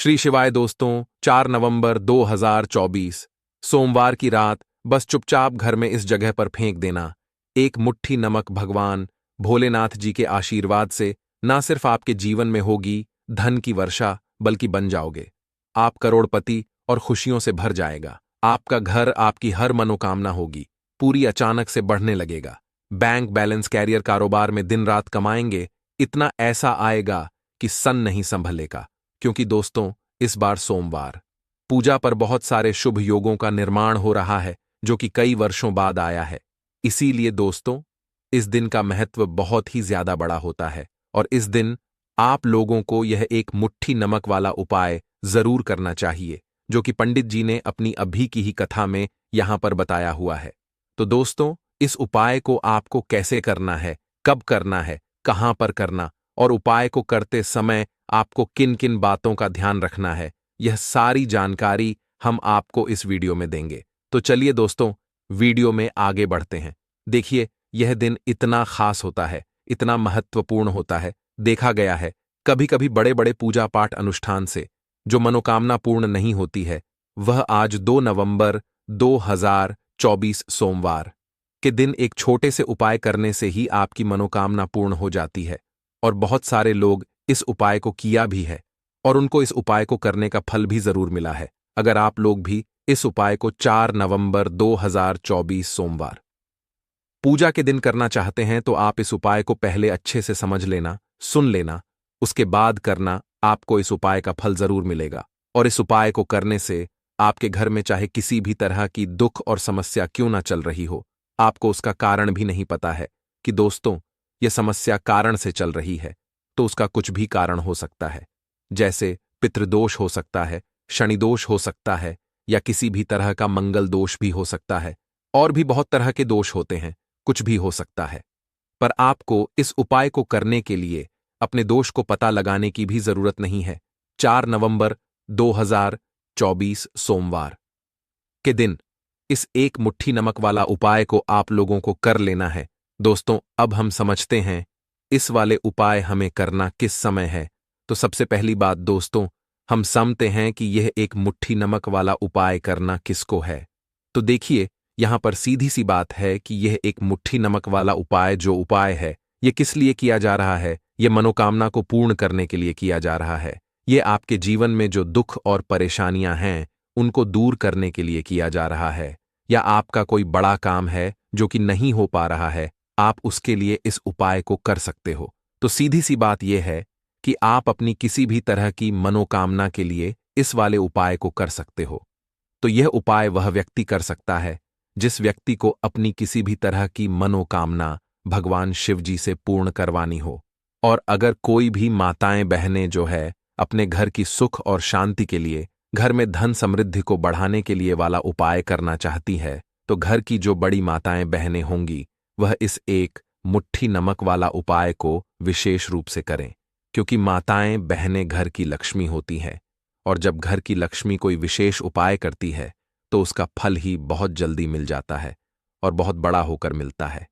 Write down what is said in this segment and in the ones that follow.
श्री शिवाय दोस्तों, 4 नवंबर 2024 सोमवार की रात बस चुपचाप घर में इस जगह पर फेंक देना। एक मुट्ठी नमक भगवान भोलेनाथ जी के आशीर्वाद से ना सिर्फ आपके जीवन में होगी धन की वर्षा, बल्कि बन जाओगे आप करोड़पति और खुशियों से भर जाएगा। आपका घर, आपकी हर मनोकामना होगी पूरी, अचानक से बढ़ने लगेगा। बैंक बैलेंस, कैरियर, कारोबार में दिन रात कमाएंगे, इतना ऐसा आएगा कि सन नहीं संभलेगा। क्योंकि दोस्तों, इस बार सोमवार पूजा पर बहुत सारे शुभ योगों का निर्माण हो रहा है, जो कि कई वर्षों बाद आया है। इसीलिए दोस्तों, इस दिन का महत्व बहुत ही ज्यादा बड़ा होता है और इस दिन आप लोगों को यह एक मुट्ठी नमक वाला उपाय जरूर करना चाहिए, जो कि पंडित जी ने अपनी अभी की ही कथा में यहां पर बताया हुआ है। तो दोस्तों, इस उपाय को आपको कैसे करना है, कब करना है, कहां पर करना और उपाय को करते समय आपको किन किन बातों का ध्यान रखना है, यह सारी जानकारी हम आपको इस वीडियो में देंगे। तो चलिए दोस्तों, वीडियो में आगे बढ़ते हैं। देखिए, यह दिन इतना खास होता है, इतना महत्वपूर्ण होता है। देखा गया है कभी कभी बड़े बड़े पूजा पाठ अनुष्ठान से जो मनोकामना पूर्ण नहीं होती है, वह आज 2 नवंबर 2024 सोमवार के दिन एक छोटे से उपाय करने से ही आपकी मनोकामना पूर्ण हो जाती है। और बहुत सारे लोग इस उपाय को किया भी है और उनको इस उपाय को करने का फल भी जरूर मिला है। अगर आप लोग भी इस उपाय को 4 नवंबर 2024 सोमवार पूजा के दिन करना चाहते हैं, तो आप इस उपाय को पहले अच्छे से समझ लेना, सुन लेना, उसके बाद करना। आपको इस उपाय का फल जरूर मिलेगा। और इस उपाय को करने से आपके घर में चाहे किसी भी तरह की दुख और समस्या क्यों ना चल रही हो, आपको उसका कारण भी नहीं पता है कि दोस्तों यह समस्या कारण से चल रही है, तो उसका कुछ भी कारण हो सकता है। जैसे पितृदोष हो सकता है, शनिदोष हो सकता है, या किसी भी तरह का मंगल दोष भी हो सकता है। और भी बहुत तरह के दोष होते हैं, कुछ भी हो सकता है। पर आपको इस उपाय को करने के लिए अपने दोष को पता लगाने की भी जरूरत नहीं है। 4 नवंबर 2024 सोमवार के दिन इस एक मुट्ठी नमक वाला उपाय को आप लोगों को कर लेना है। दोस्तों, अब हम समझते हैं इस वाले उपाय हमें करना किस समय है। तो सबसे पहली बात दोस्तों, हम समझते हैं कि यह एक मुट्ठी नमक वाला उपाय करना किसको है। तो देखिए, यहां पर सीधी सी बात है कि यह एक मुट्ठी नमक वाला उपाय जो उपाय है, यह किस लिए किया जा रहा है। यह मनोकामना को पूर्ण करने के लिए किया जा रहा है। यह आपके जीवन में जो दुख और परेशानियां हैं, उनको दूर करने के लिए किया जा रहा है। या आपका कोई बड़ा काम है जो कि नहीं हो पा रहा है, आप उसके लिए इस उपाय को कर सकते हो। तो सीधी सी बात यह है कि आप अपनी किसी भी तरह की मनोकामना के लिए इस वाले उपाय को कर सकते हो। तो यह उपाय वह व्यक्ति कर सकता है जिस व्यक्ति को अपनी किसी भी तरह की मनोकामना भगवान शिव जी से पूर्ण करवानी हो। और अगर कोई भी माताएं बहनें जो है अपने घर की सुख और शांति के लिए, घर में धन समृद्धि को बढ़ाने के लिए वाला उपाय करना चाहती है, तो घर की जो बड़ी माताएं बहनें होंगी, वह इस एक मुट्ठी नमक वाला उपाय को विशेष रूप से करें। क्योंकि माताएं बहनें घर की लक्ष्मी होती हैं, और जब घर की लक्ष्मी कोई विशेष उपाय करती है, तो उसका फल ही बहुत जल्दी मिल जाता है और बहुत बड़ा होकर मिलता है।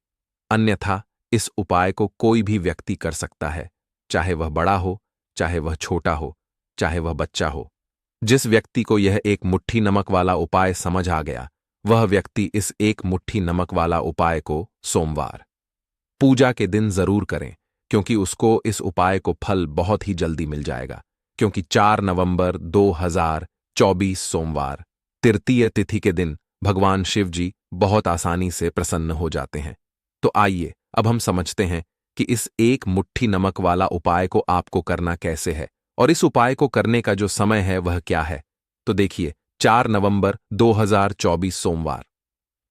अन्यथा इस उपाय को कोई भी व्यक्ति कर सकता है, चाहे वह बड़ा हो, चाहे वह छोटा हो, चाहे वह बच्चा हो। जिस व्यक्ति को यह एक मुट्ठी नमक वाला उपाय समझ आ गया, वह व्यक्ति इस एक मुट्ठी नमक वाला उपाय को सोमवार पूजा के दिन जरूर करें, क्योंकि उसको इस उपाय को फल बहुत ही जल्दी मिल जाएगा। क्योंकि 4 नवंबर 2024 सोमवार तृतीय तिथि के दिन भगवान शिव जी बहुत आसानी से प्रसन्न हो जाते हैं। तो आइए अब हम समझते हैं कि इस एक मुट्ठी नमक वाला उपाय को आपको करना कैसे है और इस उपाय को करने का जो समय है वह क्या है। तो देखिए, 4 नवंबर 2024 सोमवार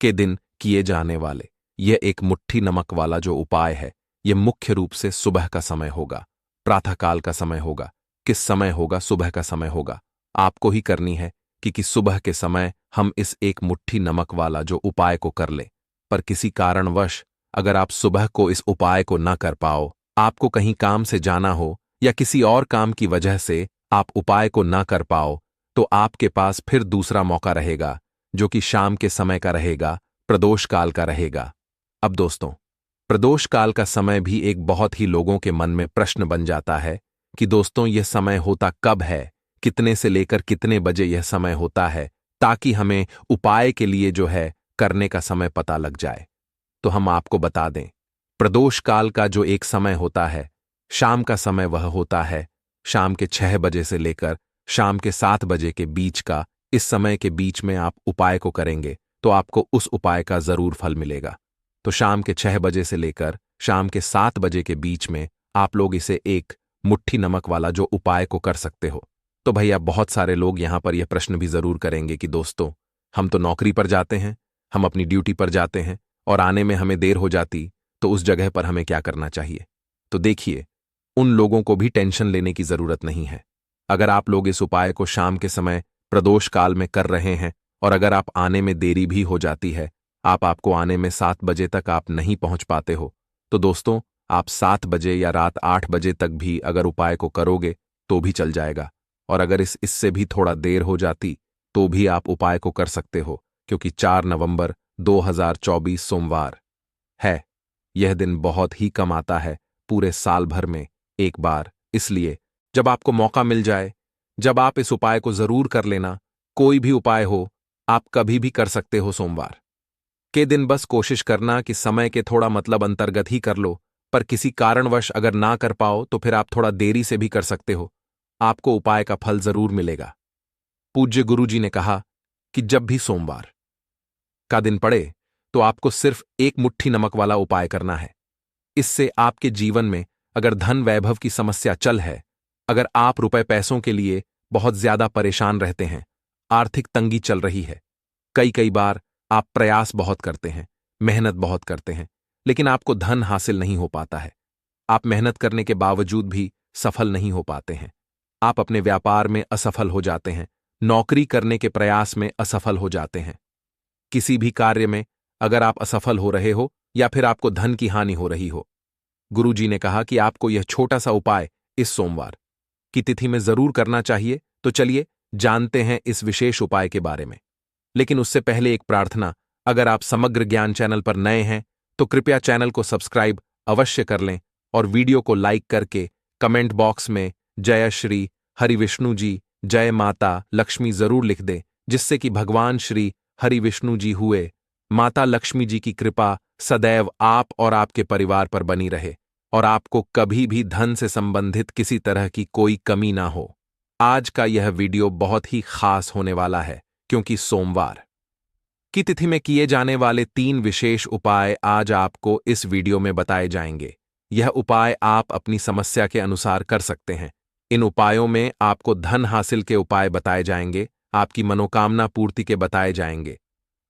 के दिन किए जाने वाले यह एक मुट्ठी नमक वाला जो उपाय है, यह मुख्य रूप से सुबह का समय होगा, प्रातःकाल का समय होगा। किस समय होगा? सुबह का समय होगा। आपको ही करनी है कि सुबह के समय हम इस एक मुट्ठी नमक वाला जो उपाय को कर ले। पर किसी कारणवश अगर आप सुबह को इस उपाय को न कर पाओ, आपको कहीं काम से जाना हो या किसी और काम की वजह से आप उपाय को न कर पाओ, तो आपके पास फिर दूसरा मौका रहेगा, जो कि शाम के समय का रहेगा, प्रदोष काल का रहेगा। अब दोस्तों, प्रदोष काल का समय भी एक बहुत ही लोगों के मन में प्रश्न बन जाता है कि दोस्तों यह समय होता कब है, कितने से लेकर कितने बजे यह समय होता है, ताकि हमें उपाय के लिए जो है करने का समय पता लग जाए। तो हम आपको बता दें, प्रदोष काल का जो एक समय होता है, शाम का समय वह होता है शाम के 6 बजे से लेकर शाम के 7 बजे के बीच का। इस समय के बीच में आप उपाय को करेंगे तो आपको उस उपाय का जरूर फल मिलेगा। तो शाम के 6 बजे से लेकर शाम के 7 बजे के बीच में आप लोग इसे एक मुट्ठी नमक वाला जो उपाय को कर सकते हो। तो भैया बहुत सारे लोग यहां पर यह प्रश्न भी जरूर करेंगे कि दोस्तों, हम तो नौकरी पर जाते हैं, हम अपनी ड्यूटी पर जाते हैं और आने में हमें देर हो जाती, तो उस जगह पर हमें क्या करना चाहिए? तो देखिए, उन लोगों को भी टेंशन लेने की जरूरत नहीं है। अगर आप लोग इस उपाय को शाम के समय प्रदोष काल में कर रहे हैं और अगर आप आने में देरी भी हो जाती है, आपको आने में 7 बजे तक आप नहीं पहुंच पाते हो, तो दोस्तों आप 7 बजे या रात 8 बजे तक भी अगर उपाय को करोगे तो भी चल जाएगा। और अगर इससे भी थोड़ा देर हो जाती तो भी आप उपाय को कर सकते हो, क्योंकि 4 नवंबर 2024 सोमवार है। यह दिन बहुत ही कम आता है पूरे साल भर में एक बार। इसलिए जब आपको मौका मिल जाए, जब आप इस उपाय को जरूर कर लेना। कोई भी उपाय हो, आप कभी भी कर सकते हो सोमवार के दिन। बस कोशिश करना कि समय के थोड़ा मतलब अंतर्गत ही कर लो, पर किसी कारणवश अगर ना कर पाओ तो फिर आप थोड़ा देरी से भी कर सकते हो, आपको उपाय का फल जरूर मिलेगा। पूज्य गुरुजी ने कहा कि जब भी सोमवार का दिन पड़े तो आपको सिर्फ एक मुट्ठी नमक वाला उपाय करना है। इससे आपके जीवन में अगर धन वैभव की समस्या चल है, अगर आप रुपए पैसों के लिए बहुत ज्यादा परेशान रहते हैं, आर्थिक तंगी चल रही है, कई कई बार आप प्रयास बहुत करते हैं, मेहनत बहुत करते हैं, लेकिन आपको धन हासिल नहीं हो पाता है। आप मेहनत करने के बावजूद भी सफल नहीं हो पाते हैं। आप अपने व्यापार में असफल हो जाते हैं, नौकरी करने के प्रयास में असफल हो जाते हैं। किसी भी कार्य में अगर आप असफल हो रहे हो या फिर आपको धन की हानि हो रही हो, गुरुजी ने कहा कि आपको यह छोटा सा उपाय इस सोमवार की तिथि में जरूर करना चाहिए। तो चलिए जानते हैं इस विशेष उपाय के बारे में। लेकिन उससे पहले एक प्रार्थना, अगर आप समग्र ज्ञान चैनल पर नए हैं तो कृपया चैनल को सब्सक्राइब अवश्य कर लें और वीडियो को लाइक करके कमेंट बॉक्स में जय श्री हरि विष्णु जी, जय माता लक्ष्मी जरूर लिख दें, जिससे कि भगवान श्री हरि विष्णु जी हुए माता लक्ष्मी जी की कृपा सदैव आप और आपके परिवार पर बनी रहे और आपको कभी भी धन से संबंधित किसी तरह की कोई कमी ना हो। आज का यह वीडियो बहुत ही खास होने वाला है, क्योंकि सोमवार की तिथि में किए जाने वाले 3 विशेष उपाय आज आपको इस वीडियो में बताए जाएंगे। यह उपाय आप अपनी समस्या के अनुसार कर सकते हैं। इन उपायों में आपको धन हासिल के उपाय बताए जाएंगे, आपकी मनोकामना पूर्ति के बताए जाएंगे।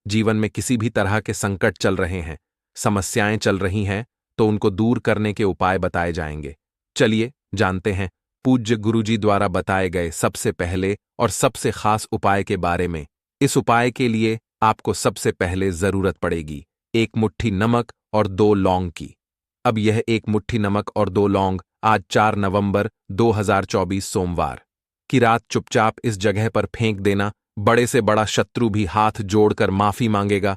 जीवन में किसी भी तरह के संकट चल रहे हैं, समस्याएं चल रही हैं, तो उनको दूर करने के उपाय बताए जाएंगे। चलिए जानते हैं पूज्य गुरुजी द्वारा बताए गए सबसे पहले और सबसे खास उपाय के बारे में। इस उपाय के लिए आपको सबसे पहले जरूरत पड़ेगी 1 मुट्ठी नमक और 2 लौंग की। अब यह 1 मुट्ठी नमक और 2 लौंग आज 4 नवंबर 2024 सोमवार की रात चुपचाप इस जगह पर फेंक देना। बड़े से बड़ा शत्रु भी हाथ जोड़कर माफी मांगेगा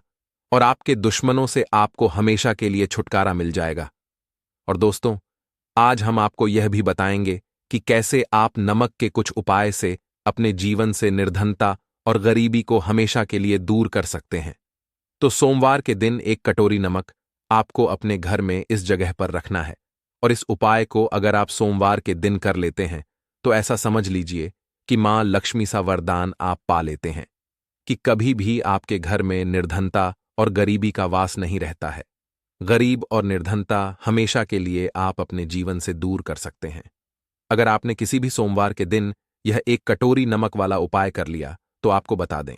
और आपके दुश्मनों से आपको हमेशा के लिए छुटकारा मिल जाएगा। और दोस्तों, आज हम आपको यह भी बताएंगे कि कैसे आप नमक के कुछ उपाय से अपने जीवन से निर्धनता और गरीबी को हमेशा के लिए दूर कर सकते हैं। तो सोमवार के दिन 1 कटोरी नमक आपको अपने घर में इस जगह पर रखना है और इस उपाय को अगर आप सोमवार के दिन कर लेते हैं तो ऐसा समझ लीजिए कि मां लक्ष्मी सा वरदान आप पा लेते हैं कि कभी भी आपके घर में निर्धनता और गरीबी का वास नहीं रहता है। गरीब और निर्धनता हमेशा के लिए आप अपने जीवन से दूर कर सकते हैं। अगर आपने किसी भी सोमवार के दिन यह 1 कटोरी नमक वाला उपाय कर लिया तो आपको बता दें,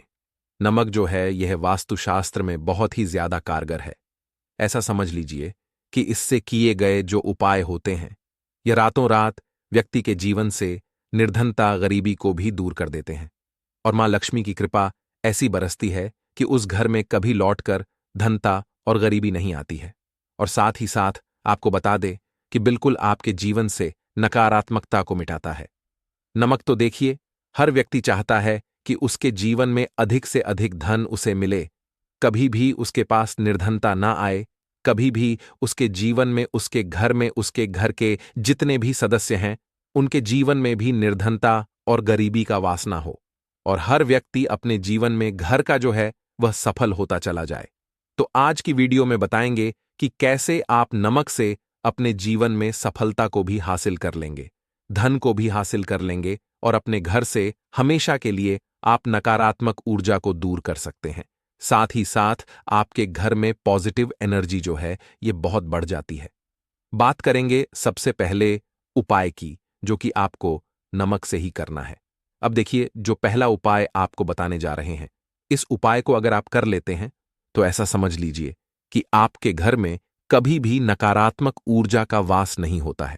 नमक जो है यह वास्तुशास्त्र में बहुत ही ज्यादा कारगर है। ऐसा समझ लीजिए कि इससे किए गए जो उपाय होते हैं, यह रातों रात व्यक्ति के जीवन से निर्धनता गरीबी को भी दूर कर देते हैं और मां लक्ष्मी की कृपा ऐसी बरसती है कि उस घर में कभी लौटकर धनता और गरीबी नहीं आती है। और साथ ही साथ आपको बता दे कि बिल्कुल आपके जीवन से नकारात्मकता को मिटाता है। नमक तो देखिए, हर व्यक्ति चाहता है कि उसके जीवन में अधिक से अधिक धन उसे मिले, कभी भी उसके पास निर्धनता ना आए, कभी भी उसके जीवन में उसके घर के जितने भी सदस्य हैं उनके जीवन में भी निर्धनता और गरीबी का वासना हो और हर व्यक्ति अपने जीवन में घर का जो है वह सफल होता चला जाए। तो आज की वीडियो में बताएंगे कि कैसे आप नमक से अपने जीवन में सफलता को भी हासिल कर लेंगे, धन को भी हासिल कर लेंगे और अपने घर से हमेशा के लिए आप नकारात्मक ऊर्जा को दूर कर सकते हैं। साथ ही साथ आपके घर में पॉजिटिव एनर्जी जो है ये बहुत बढ़ जाती है। बात करेंगे सबसे पहले उपाय की, जो कि आपको नमक से ही करना है। अब देखिए, जो पहला उपाय आपको बताने जा रहे हैं, इस उपाय को अगर आप कर लेते हैं तो ऐसा समझ लीजिए कि आपके घर में कभी भी नकारात्मक ऊर्जा का वास नहीं होता है।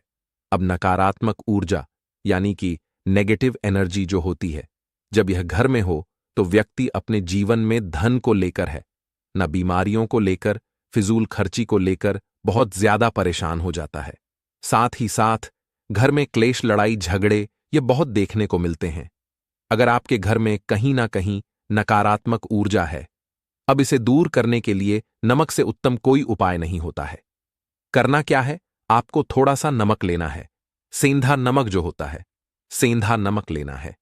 अब नकारात्मक ऊर्जा यानी कि नेगेटिव एनर्जी जो होती है, जब यह घर में हो तो व्यक्ति अपने जीवन में धन को लेकर है, न बीमारियों को लेकर, फिजूल खर्ची को लेकर बहुत ज्यादा परेशान हो जाता है। साथ ही साथ घर में क्लेश, लड़ाई, झगड़े ये बहुत देखने को मिलते हैं। अगर आपके घर में कहीं ना कहीं नकारात्मक ऊर्जा है, अब इसे दूर करने के लिए नमक से उत्तम कोई उपाय नहीं होता है। करना क्या है, आपको थोड़ा सा नमक लेना है, सेंधा नमक जो होता है, सेंधा नमक लेना है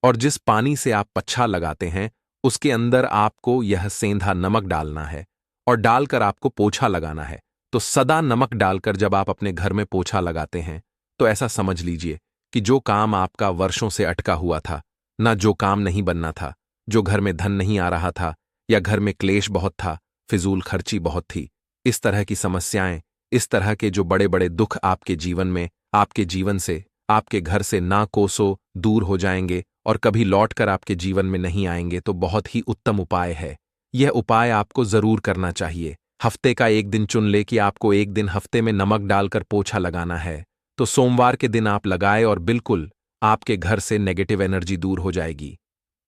और जिस पानी से आप पच्छा लगाते हैं उसके अंदर आपको यह सेंधा नमक डालना है और डालकर आपको पोछा लगाना है। तो सदा नमक डालकर जब आप अपने घर में पोछा लगाते हैं तो ऐसा समझ लीजिए कि जो काम आपका वर्षों से अटका हुआ था, ना जो काम नहीं बनना था, जो घर में धन नहीं आ रहा था या घर में क्लेश बहुत था, फिजूल खर्ची बहुत थी, इस तरह की समस्याएं, इस तरह के जो बड़े बड़े दुख आपके जीवन में, आपके जीवन से, आपके घर से ना कोसों दूर हो जाएंगे और कभी लौटकर आपके जीवन में नहीं आएंगे। तो बहुत ही उत्तम उपाय है। यह उपाय आपको जरूर करना चाहिए। हफ्ते का एक दिन चुन ले कि आपको एक दिन हफ्ते में नमक डालकर पोछा लगाना है, तो सोमवार के दिन आप लगाए और बिल्कुल आपके घर से नेगेटिव एनर्जी दूर हो जाएगी।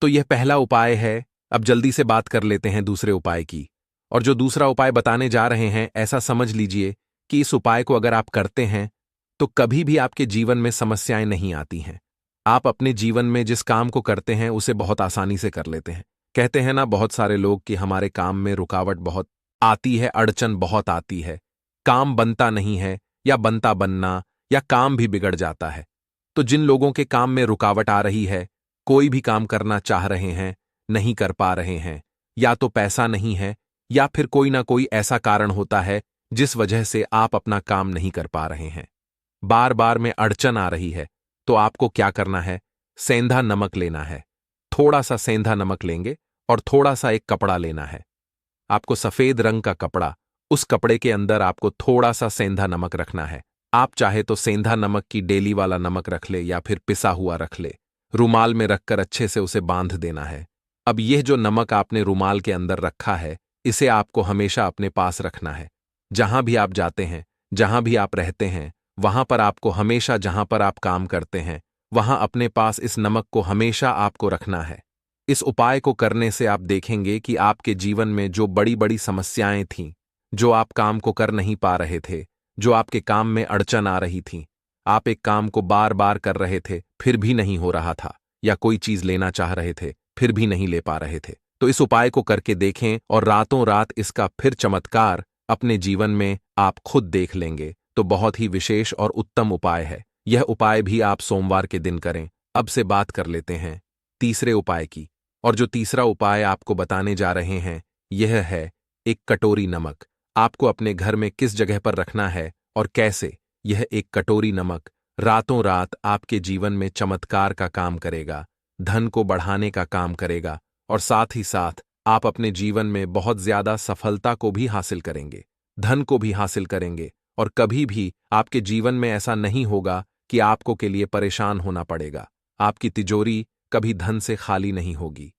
तो यह पहला उपाय है। अब जल्दी से बात कर लेते हैं दूसरे उपाय की। और जो दूसरा उपाय बताने जा रहे हैं, ऐसा समझ लीजिए कि इस उपाय को अगर आप करते हैं तो कभी भी आपके जीवन में समस्याएं नहीं आती हैं। आप अपने जीवन में जिस काम को करते हैं उसे बहुत आसानी से कर लेते हैं। कहते हैं ना बहुत सारे लोग कि हमारे काम में रुकावट बहुत आती है, अड़चन बहुत आती है, काम बनता नहीं है या बनता बनना या काम भी बिगड़ जाता है। तो जिन लोगों के काम में रुकावट आ रही है, कोई भी काम करना चाह रहे हैं, नहीं कर पा रहे हैं, या तो पैसा नहीं है या फिर कोई ना कोई ऐसा कारण होता है जिस वजह से आप अपना काम नहीं कर पा रहे हैं, बार बार में अड़चन आ रही है, तो आपको क्या करना है, सेंधा नमक लेना है। थोड़ा सा सेंधा नमक लेंगे और थोड़ा सा एक कपड़ा लेना है। आपको सफेद रंग का कपड़ा, उस कपड़े के अंदर आपको थोड़ा सा सेंधा नमक रखना है। आप चाहे तो सेंधा नमक की डेली वाला नमक रख ले या फिर पिसा हुआ रख ले। रुमाल में रखकर अच्छे से उसे बांध देना है। अब यह जो नमक आपने रुमाल के अंदर रखा है, इसे आपको हमेशा अपने पास रखना है। जहां भी आप जाते हैं, जहां भी आप रहते हैं, वहां पर आपको हमेशा, जहां पर आप काम करते हैं, वहां अपने पास इस नमक को हमेशा आपको रखना है। इस उपाय को करने से आप देखेंगे कि आपके जीवन में जो बड़ी बड़ी समस्याएं थीं, जो आप काम को कर नहीं पा रहे थे, जो आपके काम में अड़चन आ रही थी, आप एक काम को बार बार कर रहे थे फिर भी नहीं हो रहा था, या कोई चीज लेना चाह रहे थे फिर भी नहीं ले पा रहे थे, तो इस उपाय को करके देखें और रातों रात इसका फिर चमत्कार अपने जीवन में आप खुद देख लेंगे। तो बहुत ही विशेष और उत्तम उपाय है। यह उपाय भी आप सोमवार के दिन करें। अब से बात कर लेते हैं तीसरे उपाय की। और जो तीसरा उपाय आपको बताने जा रहे हैं, यह है एक कटोरी नमक। आपको अपने घर में किस जगह पर रखना है और कैसे, यह एक कटोरी नमक रातों रात आपके जीवन में चमत्कार का काम करेगा, धन को बढ़ाने का काम करेगा और साथ ही साथ आप अपने जीवन में बहुत ज्यादा सफलता को भी हासिल करेंगे, धन को भी हासिल करेंगे और कभी भी आपके जीवन में ऐसा नहीं होगा कि आपको के लिए परेशान होना पड़ेगा। आपकी तिजोरी कभी धन से खाली नहीं होगी।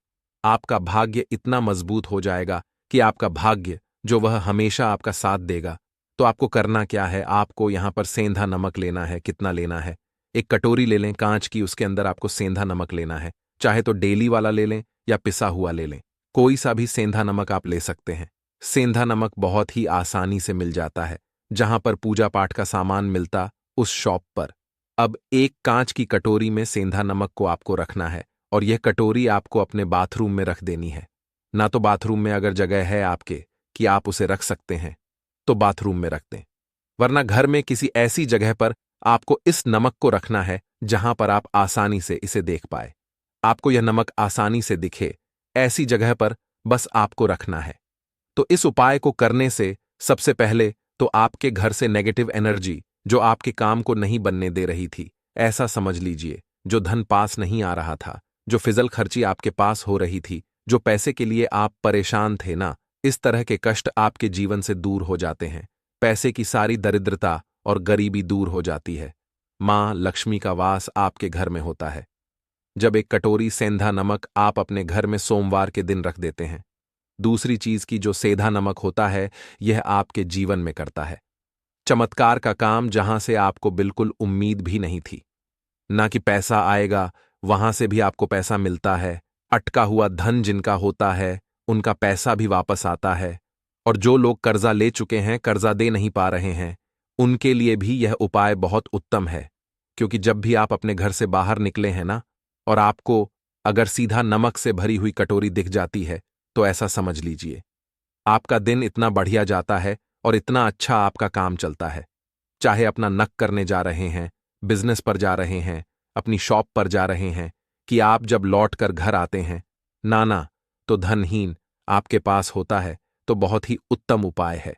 आपका भाग्य इतना मजबूत हो जाएगा कि आपका भाग्य जो वह हमेशा आपका साथ देगा। तो आपको करना क्या है, आपको यहां पर सेंधा नमक लेना है। कितना लेना है, एक कटोरी ले लें कांच की, उसके अंदर आपको सेंधा नमक लेना है। चाहे तो डेली वाला ले लें या पिसा हुआ ले लें, कोई सा भी सेंधा नमक आप ले सकते हैं। सेंधा नमक बहुत ही आसानी से मिल जाता है, जहां पर पूजा पाठ का सामान मिलता उस शॉप पर। अब एक कांच की कटोरी में सेंधा नमक को आपको रखना है और यह कटोरी आपको अपने बाथरूम में रख देनी है। ना तो बाथरूम में अगर जगह है आपके कि आप उसे रख सकते हैं तो बाथरूम में रख दें, वरना घर में किसी ऐसी जगह पर आपको इस नमक को रखना है जहां पर आप आसानी से इसे देख पाए। आपको यह नमक आसानी से दिखे, ऐसी जगह पर बस आपको रखना है। तो इस उपाय को करने से सबसे पहले तो आपके घर से नेगेटिव एनर्जी, जो आपके काम को नहीं बनने दे रही थी, ऐसा समझ लीजिए, जो धन पास नहीं आ रहा था, जो फिजल खर्ची आपके पास हो रही थी, जो पैसे के लिए आप परेशान थे ना, इस तरह के कष्ट आपके जीवन से दूर हो जाते हैं। पैसे की सारी दरिद्रता और गरीबी दूर हो जाती है। मां लक्ष्मी का वास आपके घर में होता है। जब एक कटोरी सेंधा नमक आप अपने घर में सोमवार के दिन रख देते हैं। दूसरी चीज की जो सेंधा नमक होता है, यह आपके जीवन में करता है चमत्कार का काम, जहां से आपको बिल्कुल उम्मीद भी नहीं थी। ना कि पैसा आएगा, वहां से भी आपको पैसा मिलता है। अटका हुआ धन जिनका होता है, उनका पैसा भी वापस आता है। और जो लोग कर्जा ले चुके हैं, कर्जा दे नहीं पा रहे हैं, उनके लिए भी यह उपाय बहुत उत्तम है। क्योंकि जब भी आप अपने घर से बाहर निकले हैं ना, और आपको अगर सीधा नमक से भरी हुई कटोरी दिख जाती है, तो ऐसा समझ लीजिए आपका दिन इतना बढ़िया जाता है और इतना अच्छा आपका काम चलता है। चाहे अपना नक करने जा रहे हैं, बिजनेस पर जा रहे हैं, अपनी शॉप पर जा रहे हैं, कि आप जब लौट कर घर आते हैं, नाना तो धनहीन आपके पास होता है, तो बहुत ही उत्तम उपाय है।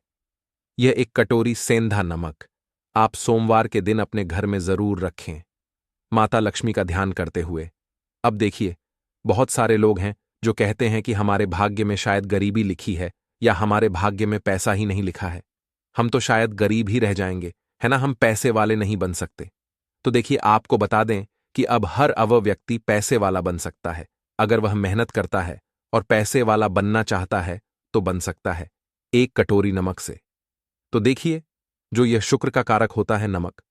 यह एक कटोरी सेंधा नमक आप सोमवार के दिन अपने घर में जरूर रखें, माता लक्ष्मी का ध्यान करते हुए। अब देखिए, बहुत सारे लोग हैं जो कहते हैं कि हमारे भाग्य में शायद गरीबी लिखी है, या हमारे भाग्य में पैसा ही नहीं लिखा है। हम तो शायद गरीब ही रह जाएंगे, है ना, हम पैसे वाले नहीं बन सकते। तो देखिए, आपको बता दें कि अब हर व्यक्ति पैसे वाला बन सकता है, अगर वह मेहनत करता है और पैसे वाला बनना चाहता है तो बन सकता है, एक कटोरी नमक से। तो देखिए, जो यह शुक्र का कारक होता है, नमक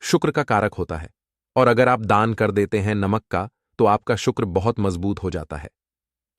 शुक्र का कारक होता है, और अगर आप दान कर देते हैं नमक का, तो आपका शुक्र बहुत मजबूत हो जाता है।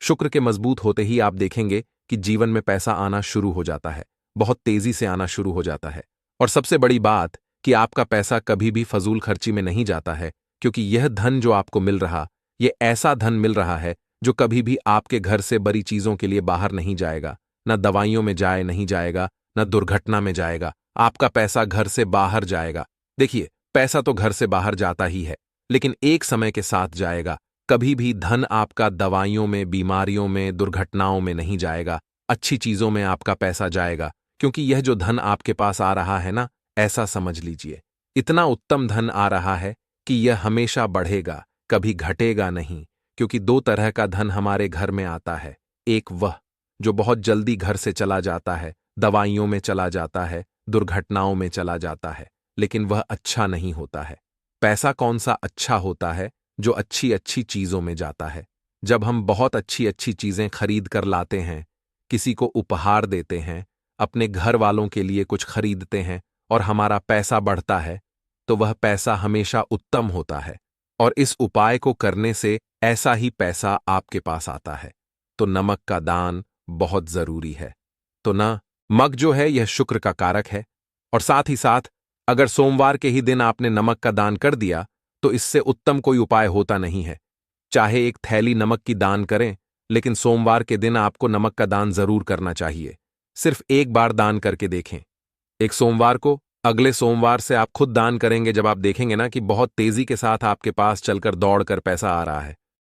शुक्र के मजबूत होते ही आप देखेंगे कि जीवन में पैसा आना शुरू हो जाता है, बहुत तेजी से आना शुरू हो जाता है। और सबसे बड़ी बात कि आपका पैसा कभी भी फजूल खर्ची में नहीं जाता है, क्योंकि यह धन जो आपको मिल रहा, यह ऐसा धन मिल रहा है जो कभी भी आपके घर से बड़ी चीजों के लिए बाहर नहीं जाएगा, न दवाइयों में नहीं जाएगा, न दुर्घटना में जाएगा। आपका पैसा घर से बाहर जाएगा। देखिए, पैसा तो घर से बाहर जाता ही है, लेकिन एक समय के साथ जाएगा। कभी भी धन आपका दवाइयों में, बीमारियों में, दुर्घटनाओं में नहीं जाएगा, अच्छी चीजों में आपका पैसा जाएगा। क्योंकि यह जो धन आपके पास आ रहा है ना, ऐसा समझ लीजिए, इतना उत्तम धन आ रहा है कि यह हमेशा बढ़ेगा, कभी घटेगा नहीं। क्योंकि दो तरह का धन हमारे घर में आता है। एक वह जो बहुत जल्दी घर से चला जाता है, दवाइयों में चला जाता है, दुर्घटनाओं में चला जाता है, लेकिन वह अच्छा नहीं होता है। पैसा कौन सा अच्छा होता है? जो अच्छी अच्छी चीजों में जाता है। जब हम बहुत अच्छी अच्छी चीजें खरीद कर लाते हैं, किसी को उपहार देते हैं, अपने घर वालों के लिए कुछ खरीदते हैं, और हमारा पैसा बढ़ता है, तो वह पैसा हमेशा उत्तम होता है। और इस उपाय को करने से ऐसा ही पैसा आपके पास आता है। तो नमक का दान बहुत जरूरी है। तो न मग जो है, यह शुक्र का कारक है, और साथ ही साथ अगर सोमवार के ही दिन आपने नमक का दान कर दिया, तो इससे उत्तम कोई उपाय होता नहीं है। चाहे एक थैली नमक की दान करें, लेकिन सोमवार के दिन आपको नमक का दान जरूर करना चाहिए। सिर्फ एक बार दान करके देखें, एक सोमवार को। अगले सोमवार से आप खुद दान करेंगे, जब आप देखेंगे ना कि बहुत तेजी के साथ आपके पास चलकर दौड़कर पैसा आ रहा है।